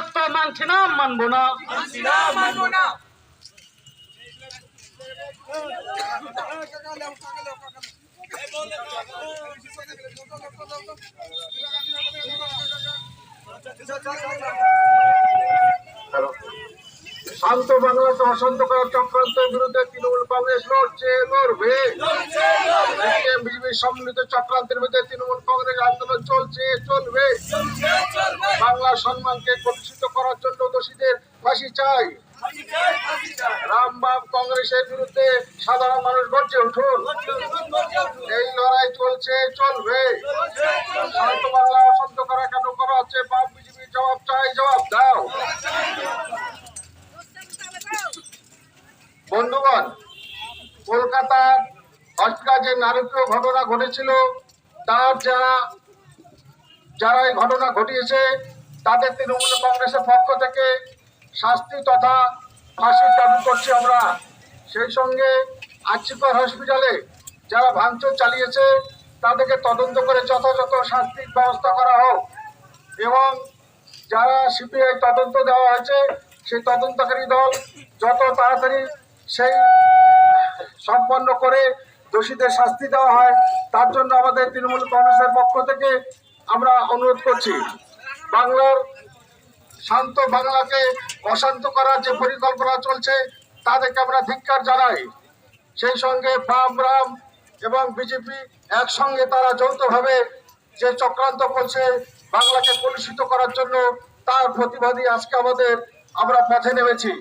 ব্যবস্থা মানছি না, মানবো না। শান্ত বাংলাকে অশান্ত করার চক্রান্তের বিরুদ্ধে তৃণমূল কংগ্রেস লড়বে। বিজেপির সম্মিলিত চক্রান্তের বিরুদ্ধে তৃণমূল কংগ্রেস আন্দোলন চলবে। বাংলার সম্মানকে কলুষিত করার জন্য দোষীদের ফাঁসি চাই। রামবাম কংগ্রেসের বিরুদ্ধে সাধারণ মানুষ গর্জে উঠুন। এই লড়াই চলবে। শান্ত বাংলা অশান্ত করা কেন করা হচ্ছে? বাম বিজেপির জবাব চাই, জবাব দাও। বন্ধুগণ, কলকাতার হটকা যে নারকীয় ঘটনা ঘটেছিল, তার যারা এই ঘটনা ঘটিয়েছে তাদের তৃণমূল কংগ্রেসের পক্ষ থেকে শাস্তি তথা ফাঁসির দাবি করছি আমরা। সেই সঙ্গে আর্চিকর হসপিটালে যারা ভাঙচুর চালিয়েছে তাদেরকে তদন্ত করে যথাযথ শাস্তির ব্যবস্থা করা হোক এবং যারা সিবিআই তদন্ত দেওয়া হয়েছে সেই তদন্তকারী দল যত তাড়াতাড়ি সেই সম্পন্ন করে দোষীদের শাস্তি দেওয়া হয় তার জন্য আমাদের তৃণমূল কংগ্রেসের পক্ষ থেকে আমরা অনুরোধ করছি। বাংলার শান্ত বাংলাকে অশান্ত করার যে পরিকল্পনা চলছে তাদেরকে আমরা ধিক্কার জানাই। সেই সঙ্গে বাম রাম এবং বিজেপি একসঙ্গে তারা যৌথভাবে যে চক্রান্ত করছে বাংলাকে কলুষিত করার জন্য, তার প্রতিবাদী আজকে আমরা পথে নেমেছি।